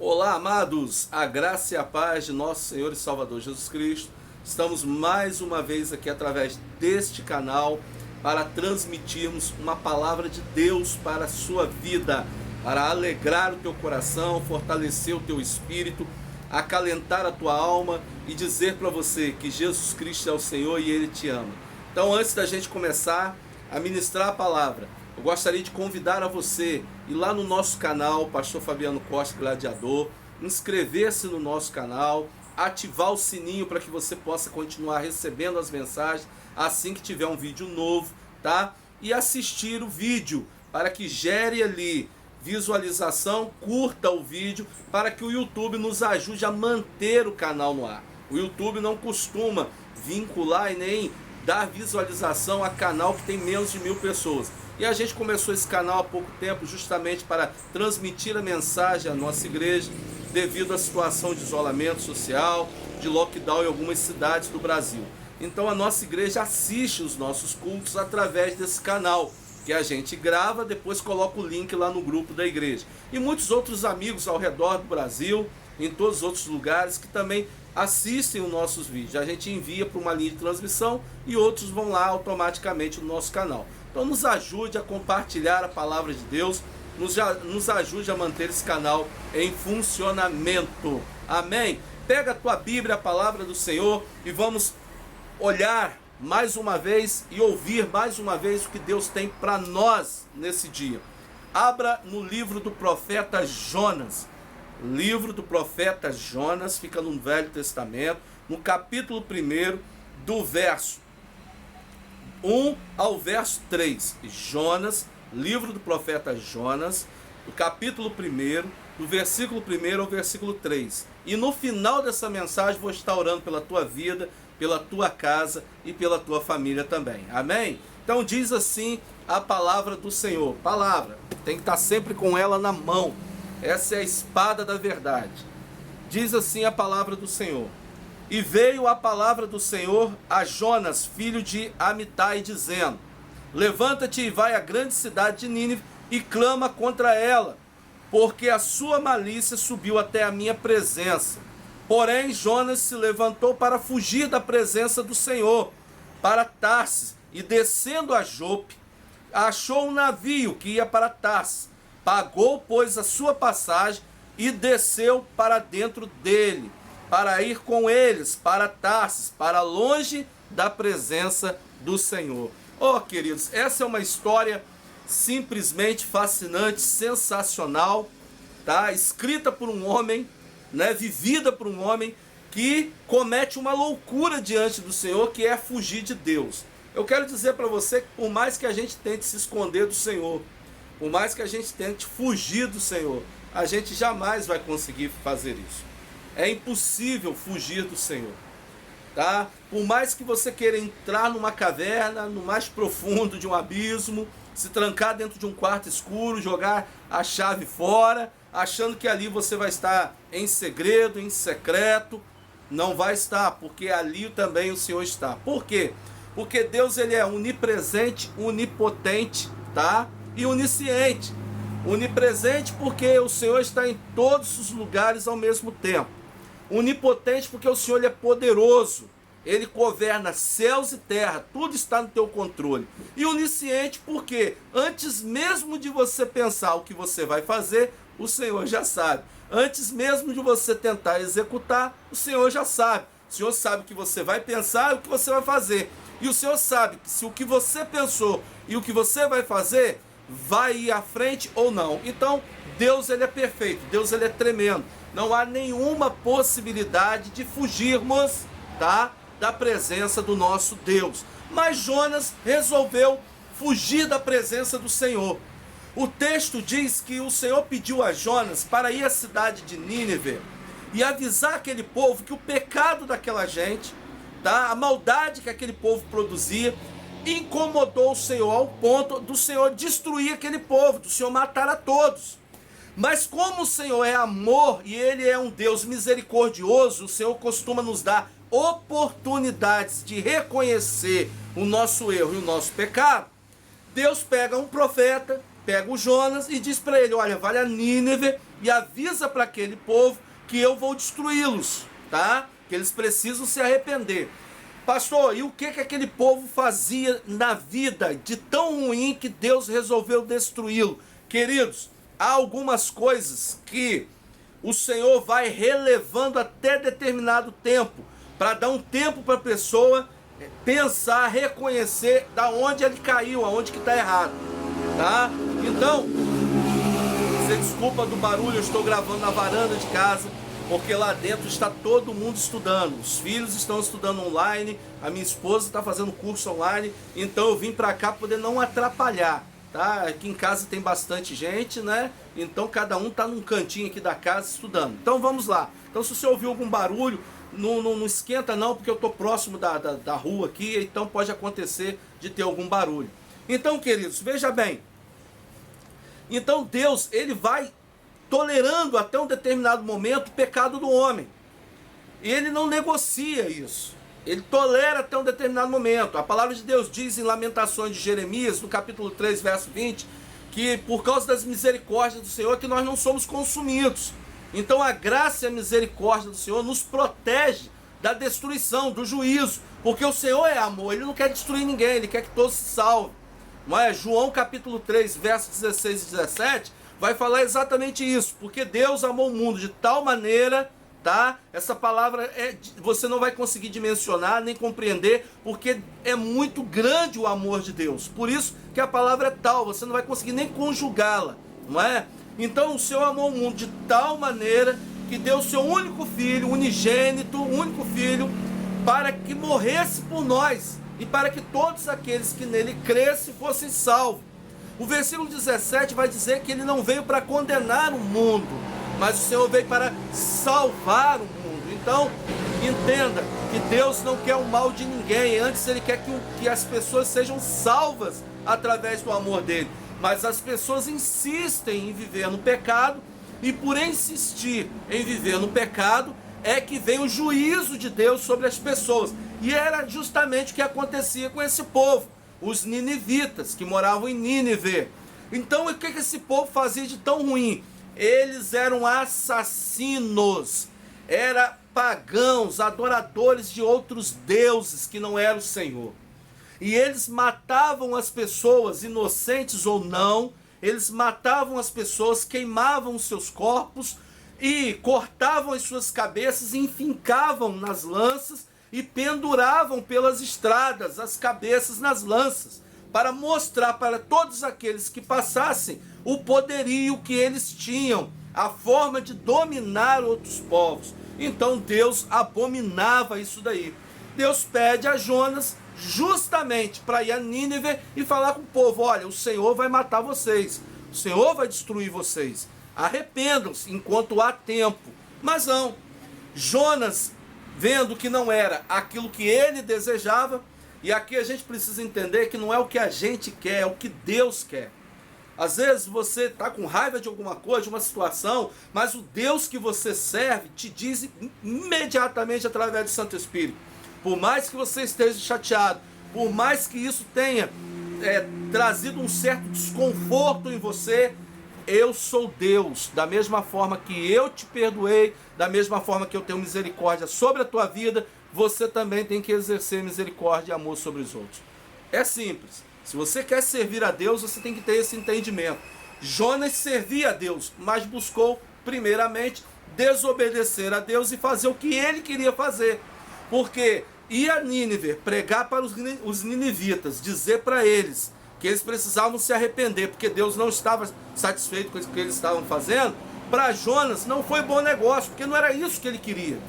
Olá, amados, a graça e a paz de nosso Senhor e Salvador Jesus Cristo. Estamos mais uma vez aqui através deste canal para transmitirmos uma palavra de Deus para a sua vida, para alegrar o teu coração, fortalecer o teu espírito, acalentar a tua alma e dizer para você que Jesus Cristo é o Senhor e Ele te ama. Então, antes da gente começar a ministrar a palavra, eu gostaria de convidar a você ir lá no nosso canal, Pastor Fabiano Costa Gladiador, inscrever-se no nosso canal, ativar o sininho para que você possa continuar recebendo as mensagens assim que tiver um vídeo novo, tá? E assistir o vídeo para que gere ali visualização, curta o vídeo para que o YouTube nos ajude a manter o canal no ar. O YouTube não costuma vincular e nem dar visualização a canal que tem menos de 1000 pessoas. E a gente começou esse canal há pouco tempo justamente para transmitir a mensagem à nossa igreja devido à situação de isolamento social, de lockdown em algumas cidades do Brasil. Então a nossa igreja assiste os nossos cultos através desse canal, que a gente grava, depois coloca o link lá no grupo da igreja. E muitos outros amigos ao redor do Brasil, em todos os outros lugares, que também assistem os nossos vídeos. A gente envia para uma linha de transmissão e outros vão lá automaticamente no nosso canal. Então nos ajude a compartilhar a palavra de Deus, nos ajude a manter esse canal em funcionamento. Amém? Pega a tua Bíblia, a palavra do Senhor, e vamos olhar mais uma vez e ouvir mais uma vez o que Deus tem para nós nesse dia. Abra no livro do profeta Jonas. Livro do profeta Jonas, fica no Velho Testamento, no capítulo 1, do verso 1 ao verso 3. Jonas, livro do profeta Jonas, do capítulo 1, do versículo 1 ao versículo 3. E no final dessa mensagem vou estar orando pela tua vida, pela tua casa e pela tua família também. Amém? Então diz assim a palavra do Senhor. Palavra, tem que estar sempre com ela na mão. Essa é a espada da verdade. Diz assim a palavra do Senhor. E veio a palavra do Senhor a Jonas, filho de Amitai, dizendo: levanta-te e vai à grande cidade de Nínive e clama contra ela, porque a sua malícia subiu até a minha presença. Porém, Jonas se levantou para fugir da presença do Senhor, para Tarsis, e descendo a Jope, achou um navio que ia para Tarsis. Pagou, pois, a sua passagem e desceu para dentro dele, para ir com eles para Tarsis, para longe da presença do Senhor. Oh, queridos, essa é uma história simplesmente fascinante, sensacional, tá? Escrita por um homem, né? Vivida por um homem que comete uma loucura diante do Senhor, que é fugir de Deus. Eu quero dizer para você que por mais que a gente tente se esconder do Senhor, por mais que a gente tente fugir do Senhor, a gente jamais vai conseguir fazer isso. É impossível fugir do Senhor, tá? Por mais que você queira entrar numa caverna, no mais profundo de um abismo, se trancar dentro de um quarto escuro, jogar a chave fora, achando que ali você vai estar em segredo, em secreto, não vai estar, porque ali também o Senhor está. Por quê? Porque Deus, ele é onipresente, onipotente, tá? E onisciente. Onipresente porque o Senhor está em todos os lugares ao mesmo tempo. Onipotente porque o Senhor, ele é poderoso. Ele governa céus e terra, tudo está no teu controle. E onisciente porque antes mesmo de você pensar o que você vai fazer, o Senhor já sabe. Antes mesmo de você tentar executar, o Senhor já sabe. O Senhor sabe o que você vai pensar e o que você vai fazer. E o Senhor sabe que se o que você pensou e o que você vai fazer vai ir à frente ou não. Então, Deus, ele é perfeito, Deus, ele é tremendo. Não há nenhuma possibilidade de fugirmos, tá, da presença do nosso Deus. Mas Jonas resolveu fugir da presença do Senhor. O texto diz que o Senhor pediu a Jonas para ir à cidade de Nínive e avisar aquele povo que o pecado daquela gente, tá, a maldade que aquele povo produzia, incomodou o Senhor ao ponto do Senhor destruir aquele povo, do Senhor matar a todos. Mas como o Senhor é amor e Ele é um Deus misericordioso, o Senhor costuma nos dar oportunidades de reconhecer o nosso erro e o nosso pecado. Deus pega um profeta, pega o Jonas e diz para ele, olha, vai a Nínive e avisa para aquele povo que eu vou destruí-los, tá? Que eles precisam se arrepender. Pastor, e o que aquele povo fazia na vida de tão ruim que Deus resolveu destruí-lo? Queridos, há algumas coisas que o Senhor vai relevando até determinado tempo, para dar um tempo para a pessoa pensar, reconhecer da onde ele caiu, aonde que está errado, tá? Então, você desculpa do barulho, eu estou gravando na varanda de casa, porque lá dentro está todo mundo estudando, os filhos estão estudando online, a minha esposa está fazendo curso online, então eu vim para cá para poder não atrapalhar, tá? Aqui em casa tem bastante gente, né? Então cada um está num cantinho aqui da casa estudando. Então vamos lá. Então se você ouvir algum barulho, não esquenta não, porque eu estou próximo da rua aqui, então pode acontecer de ter algum barulho. Então, queridos, veja bem. Então Deus, ele vai tolerando até um determinado momento o pecado do homem. E ele não negocia isso. Ele tolera até um determinado momento. A palavra de Deus diz em Lamentações de Jeremias, no capítulo 3, verso 20, que por causa das misericórdias do Senhor que nós não somos consumidos. Então a graça e a misericórdia do Senhor nos protege da destruição, do juízo. Porque o Senhor é amor, ele não quer destruir ninguém, ele quer que todos se salvem. Não é? João capítulo 3, versos 16 e 17, vai falar exatamente isso. Porque Deus amou o mundo de tal maneira, tá? Essa palavra você não vai conseguir dimensionar nem compreender, porque é muito grande o amor de Deus. Por isso que a palavra é tal, você não vai conseguir nem conjugá-la, não é? Então o Senhor amou o mundo de tal maneira que deu o seu único filho, unigênito, único filho, para que morresse por nós e para que todos aqueles que nele crescem fossem salvos. O versículo 17 vai dizer que ele não veio para condenar o mundo, mas o Senhor veio para salvar o mundo. Então, entenda que Deus não quer o mal de ninguém, antes ele quer que as pessoas sejam salvas através do amor dele. Mas as pessoas insistem em viver no pecado, e por insistir em viver no pecado, é que vem o juízo de Deus sobre as pessoas. E era justamente o que acontecia com esse povo, os ninivitas, que moravam em Nínive. Então o que esse povo fazia de tão ruim? Eles eram assassinos, eram pagãos, adoradores de outros deuses que não era o Senhor. E eles matavam as pessoas, inocentes ou não, eles matavam as pessoas, queimavam os seus corpos e cortavam as suas cabeças e enfincavam nas lanças e penduravam pelas estradas as cabeças nas lanças, para mostrar para todos aqueles que passassem o poderio que eles tinham, a forma de dominar outros povos. Então Deus abominava isso daí. Deus pede a Jonas justamente para ir a Nínive e falar com o povo, olha, o Senhor vai matar vocês, o Senhor vai destruir vocês, arrependam-se enquanto há tempo. Mas não, Jonas, vendo que não era aquilo que ele desejava, e aqui a gente precisa entender que não é o que a gente quer, é o que Deus quer. Às vezes você está com raiva de alguma coisa, de uma situação, mas o Deus que você serve te diz imediatamente através do Santo Espírito. Por mais que você esteja chateado, por mais que isso tenha trazido um certo desconforto em você, eu sou Deus. Da mesma forma que eu te perdoei, da mesma forma que eu tenho misericórdia sobre a tua vida, você também tem que exercer misericórdia e amor sobre os outros. É simples. Se você quer servir a Deus, você tem que ter esse entendimento. Jonas servia a Deus, mas buscou primeiramente desobedecer a Deus e fazer o que ele queria fazer. Porque ir a Nínive, pregar para os ninivitas, dizer para eles que eles precisavam se arrepender, porque Deus não estava satisfeito com o que eles estavam fazendo, para Jonas não foi bom negócio, porque não era isso que ele queria.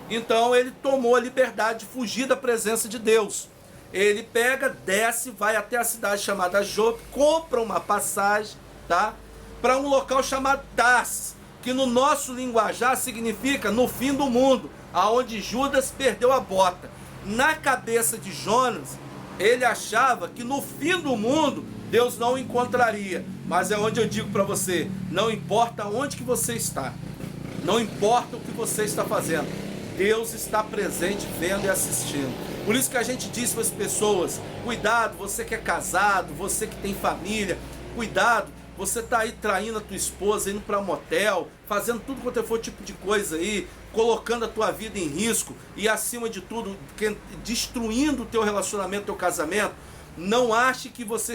Então ele tomou a liberdade de fugir da presença de Deus. Ele pega, desce, vai até a cidade chamada Jope, compra uma passagem, tá? Para um local chamado Tarsis, que no nosso linguajar significa no fim do mundo, aonde Judas perdeu a bota. Na cabeça de Jonas, ele achava que no fim do mundo Deus não o encontraria. Mas é onde eu digo para você, não importa onde que você está, não importa o que você está fazendo, Deus está presente, vendo e assistindo. Por isso que a gente diz para as pessoas, cuidado, você que é casado, você que tem família, cuidado, você está aí traindo a tua esposa, indo para motel, fazendo tudo quanto for tipo de coisa aí, colocando a tua vida em risco e, acima de tudo, destruindo o teu relacionamento, teu casamento, não ache que você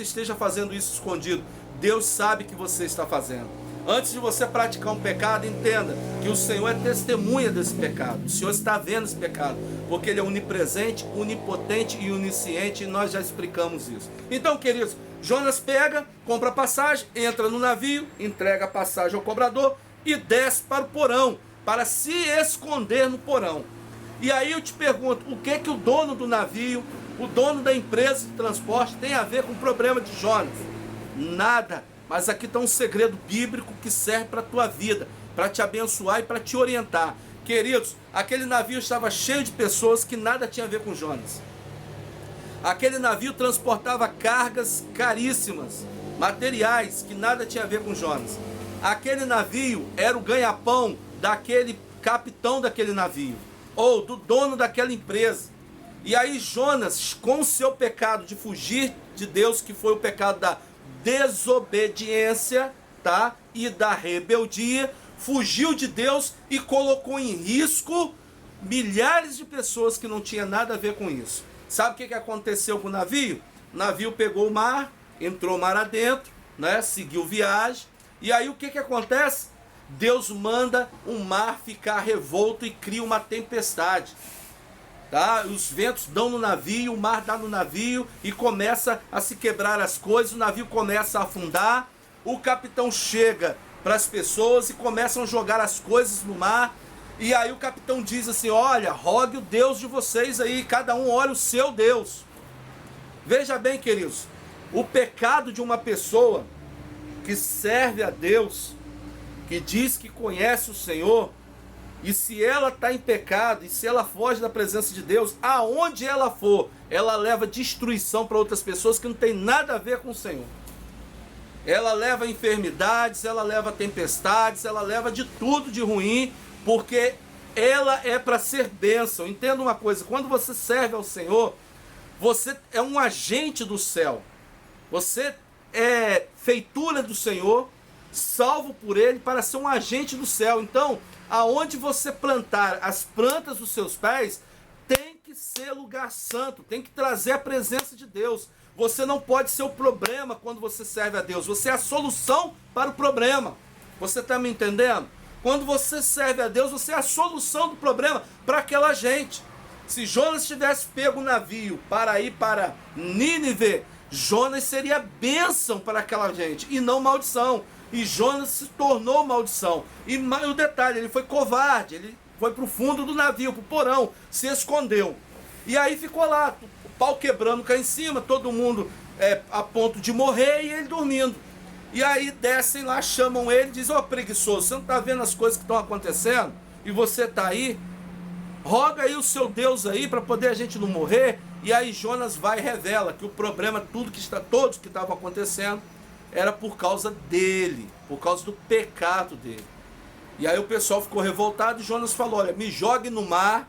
esteja fazendo isso escondido. Deus sabe que você está fazendo. Antes de você praticar um pecado, entenda que o Senhor é testemunha desse pecado. O Senhor está vendo esse pecado, porque Ele é onipresente, onipotente e onisciente, e nós já explicamos isso. Então, queridos, Jonas pega, compra a passagem, entra no navio, entrega a passagem ao cobrador e desce para o porão, para se esconder no porão. E aí eu te pergunto, o que o dono do navio, o dono da empresa de transporte tem a ver com o problema de Jonas? Nada. Mas aqui está um segredo bíblico que serve para a tua vida, para te abençoar e para te orientar. Queridos, aquele navio estava cheio de pessoas que nada tinha a ver com Jonas. Aquele navio transportava cargas caríssimas, materiais que nada tinha a ver com Jonas. Aquele navio era o ganha-pão daquele capitão daquele navio, ou do dono daquela empresa. E aí Jonas, com o seu pecado de fugir de Deus, que foi o pecado da desobediência, tá? E da rebeldia, fugiu de Deus e colocou em risco milhares de pessoas que não tinham nada a ver com isso. Sabe o que aconteceu com o navio? O navio pegou o mar, entrou mar adentro, né? Seguiu viagem. E aí o que acontece? Deus manda o mar ficar revolto e cria uma tempestade. Tá? Os ventos dão no navio, o mar dá no navio e começa a se quebrar as coisas, o navio começa a afundar, o capitão chega para as pessoas e começam a jogar as coisas no mar, e aí o capitão diz assim, olha, rogue o Deus de vocês aí, cada um olha o seu Deus. Veja bem, queridos, o pecado de uma pessoa que serve a Deus, que diz que conhece o Senhor, e se ela está em pecado, e se ela foge da presença de Deus, aonde ela for, ela leva destruição para outras pessoas que não tem nada a ver com o Senhor. Ela leva enfermidades, ela leva tempestades, ela leva de tudo de ruim, porque ela é para ser bênção. Entenda uma coisa, quando você serve ao Senhor, você é um agente do céu. Você é feitura do Senhor, salvo por Ele para ser um agente do céu. Então, aonde você plantar as plantas dos seus pés, tem que ser lugar santo, tem que trazer a presença de Deus. Você não pode ser o problema quando você serve a Deus, você é a solução para o problema. Você está me entendendo? Quando você serve a Deus, você é a solução do problema para aquela gente. Se Jonas tivesse pego o navio para ir para Nínive, Jonas seria bênção para aquela gente e não maldição. E Jonas se tornou maldição. E o detalhe, ele foi covarde, ele foi para o fundo do navio, para o porão, se escondeu. E aí ficou lá, o pau quebrando cá em cima, todo mundo a ponto de morrer e ele dormindo. E aí descem lá, chamam ele e dizem, ó preguiçoso, você não está vendo as coisas que estão acontecendo? E você está aí? Roga aí o seu Deus aí para poder a gente não morrer. E aí Jonas vai e revela que o problema, todos que estavam acontecendo, era por causa dele, por causa do pecado dele. E aí o pessoal ficou revoltado e Jonas falou, olha, me jogue no mar,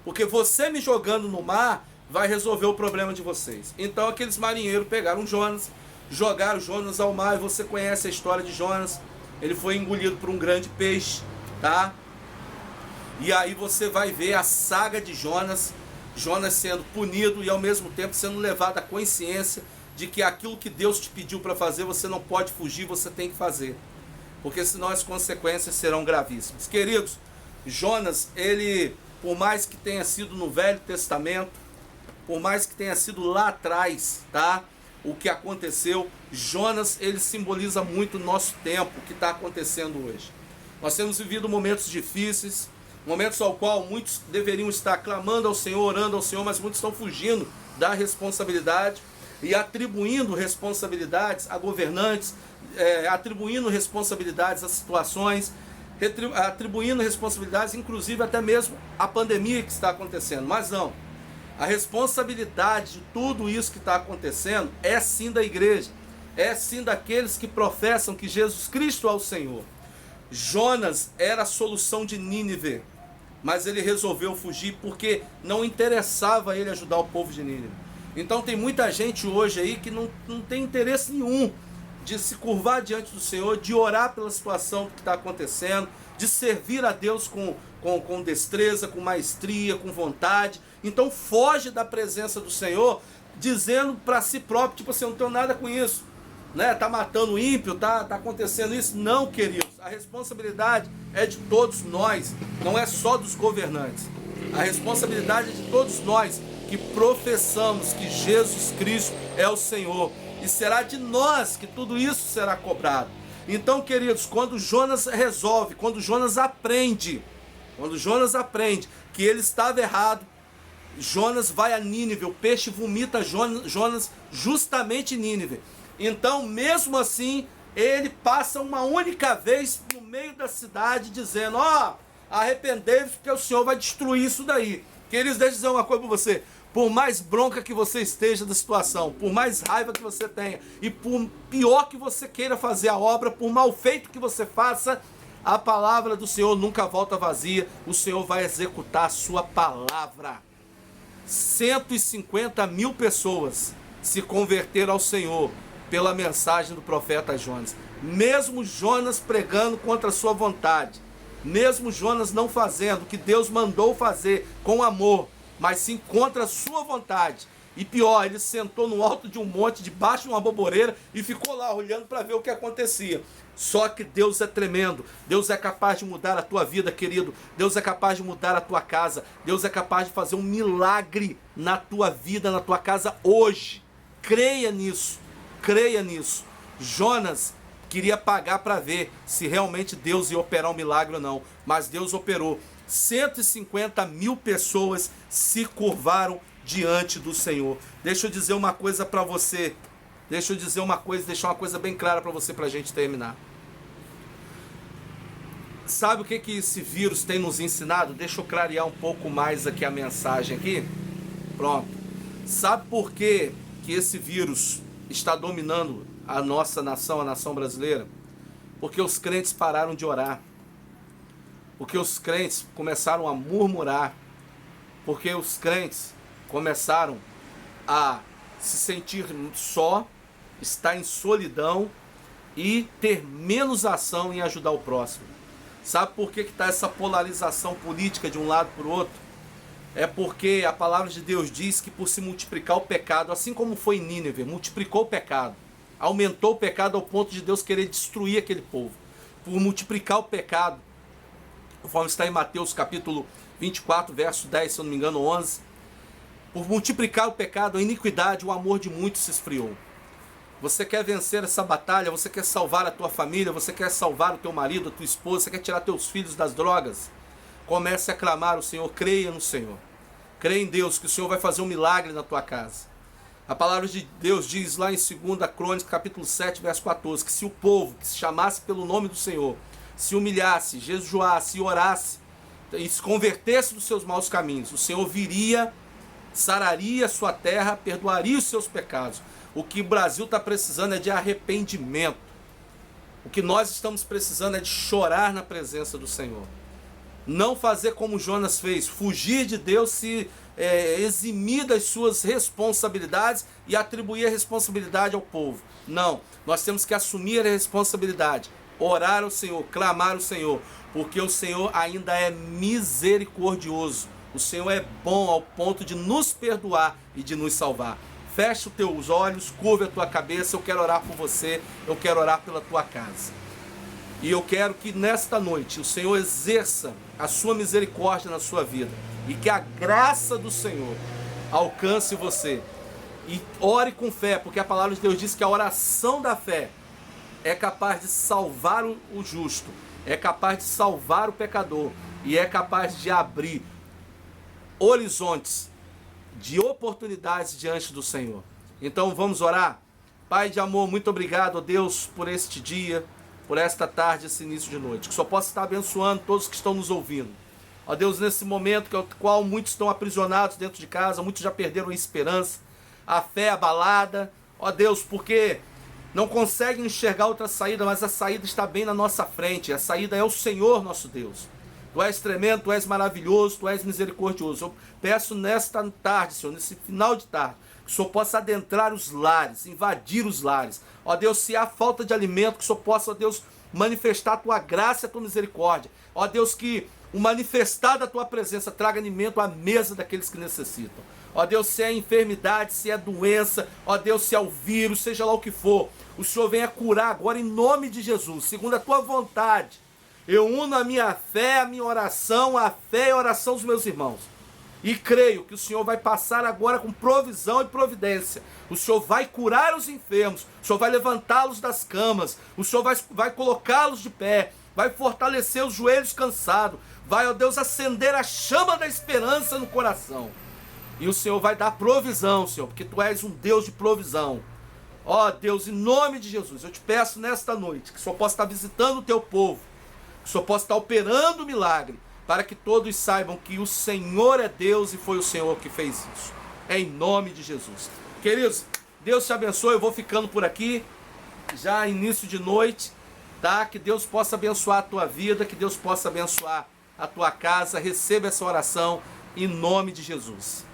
porque você me jogando no mar vai resolver o problema de vocês. Então aqueles marinheiros pegaram Jonas, jogaram Jonas ao mar, e você conhece a história de Jonas. Ele foi engolido por um grande peixe, tá? E aí você vai ver a saga de Jonas, Jonas sendo punido e ao mesmo tempo sendo levado à consciência de que aquilo que Deus te pediu para fazer, você não pode fugir, você tem que fazer. Porque senão as consequências serão gravíssimas. Queridos, Jonas, ele, por mais que tenha sido no Velho Testamento, por mais que tenha sido lá atrás, tá? O que aconteceu, Jonas, ele simboliza muito o nosso tempo, o que está acontecendo hoje. Nós temos vivido momentos difíceis, momentos ao qual muitos deveriam estar clamando ao Senhor, orando ao Senhor, mas muitos estão fugindo da responsabilidade e atribuindo responsabilidades a governantes, atribuindo responsabilidades a situações, atribuindo responsabilidades, inclusive até mesmo a pandemia que está acontecendo. Mas não, a responsabilidade de tudo isso que está acontecendo é sim da igreja, é sim daqueles que professam que Jesus Cristo é o Senhor. Jonas era a solução de Nínive, mas ele resolveu fugir porque não interessava a ele ajudar o povo de Nínive. Então tem muita gente hoje aí que não tem interesse nenhum de se curvar diante do Senhor, de orar pela situação que está acontecendo, de servir a Deus com destreza, com maestria, com vontade. Então foge da presença do Senhor, dizendo para si próprio, tipo assim, eu não tenho nada com isso, né? Tá matando o ímpio, tá acontecendo isso. Não, queridos, a responsabilidade é de todos nós, não é só dos governantes. A responsabilidade é de todos nós que professamos que Jesus Cristo é o Senhor, e será de nós que tudo isso será cobrado. Então, queridos, quando Jonas resolve, quando Jonas aprende que ele estava errado, Jonas vai a Nínive, o peixe vomita Jonas justamente em Nínive. Então, mesmo assim, ele passa uma única vez no meio da cidade dizendo, arrependei-vos porque o Senhor vai destruir isso daí. Queridos, deixa eu dizer uma coisa para você. Por mais bronca que você esteja da situação, por mais raiva que você tenha, e por pior que você queira fazer a obra, por mal feito que você faça, a palavra do Senhor nunca volta vazia. O Senhor vai executar a sua palavra. 150 mil pessoas se converteram ao Senhor pela mensagem do profeta Jonas. Mesmo Jonas pregando contra a sua vontade, mesmo Jonas não fazendo o que Deus mandou fazer com amor, mas sim contra a sua vontade. E pior, ele sentou no alto de um monte, debaixo de uma boboreira, e ficou lá olhando para ver o que acontecia. Só que Deus é tremendo. Deus é capaz de mudar a tua vida, querido. Deus é capaz de mudar a tua casa. Deus é capaz de fazer um milagre na tua vida, na tua casa hoje. Creia nisso. Creia nisso. Jonas queria pagar para ver se realmente Deus ia operar um milagre ou não. Mas Deus operou. 150 mil pessoas se curvaram diante do Senhor. Deixa eu dizer uma coisa para você. Deixar uma coisa bem clara para você, para a gente terminar. Sabe o que esse vírus tem nos ensinado? Deixa eu clarear um pouco mais aqui a mensagem aqui. Pronto. Sabe por que esse vírus está dominando a nossa nação, a nação brasileira? Porque os crentes pararam de orar. Porque os crentes começaram a murmurar. Porque os crentes começaram a se sentir só, estar em solidão e ter menos ação em ajudar o próximo. Sabe por que está essa polarização política de um lado para o outro? É porque a palavra de Deus diz que por se multiplicar o pecado, assim como foi em Nínive, multiplicou o pecado, aumentou o pecado ao ponto de Deus querer destruir aquele povo. Por multiplicar o pecado, conforme está em Mateus capítulo 24, verso 10, se eu não me engano, 11, por multiplicar o pecado, a iniquidade, o amor de muitos se esfriou. Você quer vencer essa batalha, você quer salvar a tua família, você quer salvar o teu marido, a tua esposa, você quer tirar teus filhos das drogas? Comece a clamar o Senhor, creia no Senhor. Creia em Deus que o Senhor vai fazer um milagre na tua casa. A palavra de Deus diz lá em 2 Crônicas, capítulo 7, verso 14, que se o povo que se chamasse pelo nome do Senhor, se humilhasse, jejuasse e orasse, e se convertesse dos seus maus caminhos, o Senhor viria, sararia a sua terra, perdoaria os seus pecados. O que o Brasil está precisando é de arrependimento. O que nós estamos precisando é de chorar na presença do Senhor. Não fazer como Jonas fez, fugir de Deus, se eximir das suas responsabilidades e atribuir a responsabilidade ao povo. Não, nós temos que assumir a responsabilidade, orar ao Senhor, clamar ao Senhor, porque o Senhor ainda é misericordioso. O Senhor é bom ao ponto de nos perdoar e de nos salvar. Feche os teus olhos, curva a tua cabeça, eu quero orar por você, eu quero orar pela tua casa. E eu quero que nesta noite o Senhor exerça a sua misericórdia na sua vida. E que a graça do Senhor alcance você. E ore com fé, porque a palavra de Deus diz que a oração da fé é capaz de salvar o justo, é capaz de salvar o pecador e é capaz de abrir horizontes de oportunidades diante do Senhor. Então vamos orar? Pai de amor, muito obrigado, ó Deus, por este dia, por esta tarde, esse início de noite. Que só possa estar abençoando todos que estão nos ouvindo. Ó Deus, nesse momento que qual muitos estão aprisionados dentro de casa, muitos já perderam a esperança, a fé abalada. Ó Deus, porque não conseguem enxergar outra saída, mas a saída está bem na nossa frente. A saída é o Senhor nosso Deus. Tu és tremendo, Tu és maravilhoso, Tu és misericordioso. Eu peço nesta tarde, Senhor, nesse final de tarde, que o Senhor possa adentrar os lares, invadir os lares. Ó Deus, se há falta de alimento, que o Senhor possa, ó Deus, manifestar a tua graça e a tua misericórdia. Ó Deus, que o manifestar da tua presença traga alimento à mesa daqueles que necessitam. Ó Deus, se é enfermidade, se é doença, ó Deus, se é o vírus, seja lá o que for, o Senhor venha curar agora em nome de Jesus, segundo a tua vontade. Eu uno a minha fé, a minha oração, a fé e a oração dos meus irmãos. E creio que o Senhor vai passar agora com provisão e providência. O Senhor vai curar os enfermos, o Senhor vai levantá-los das camas, o Senhor vai colocá-los de pé, vai fortalecer os joelhos cansados, vai, ó Deus, acender a chama da esperança no coração. E o Senhor vai dar provisão, Senhor, porque Tu és um Deus de provisão. Ó Deus, em nome de Jesus, eu te peço nesta noite que o Senhor possa estar visitando o Teu povo, que o Senhor possa estar operando o milagre, para que todos saibam que o Senhor é Deus e foi o Senhor que fez isso. É em nome de Jesus. Queridos, Deus te abençoe, eu vou ficando por aqui, já início de noite, tá? Que Deus possa abençoar a tua vida, que Deus possa abençoar a tua casa. Receba essa oração em nome de Jesus.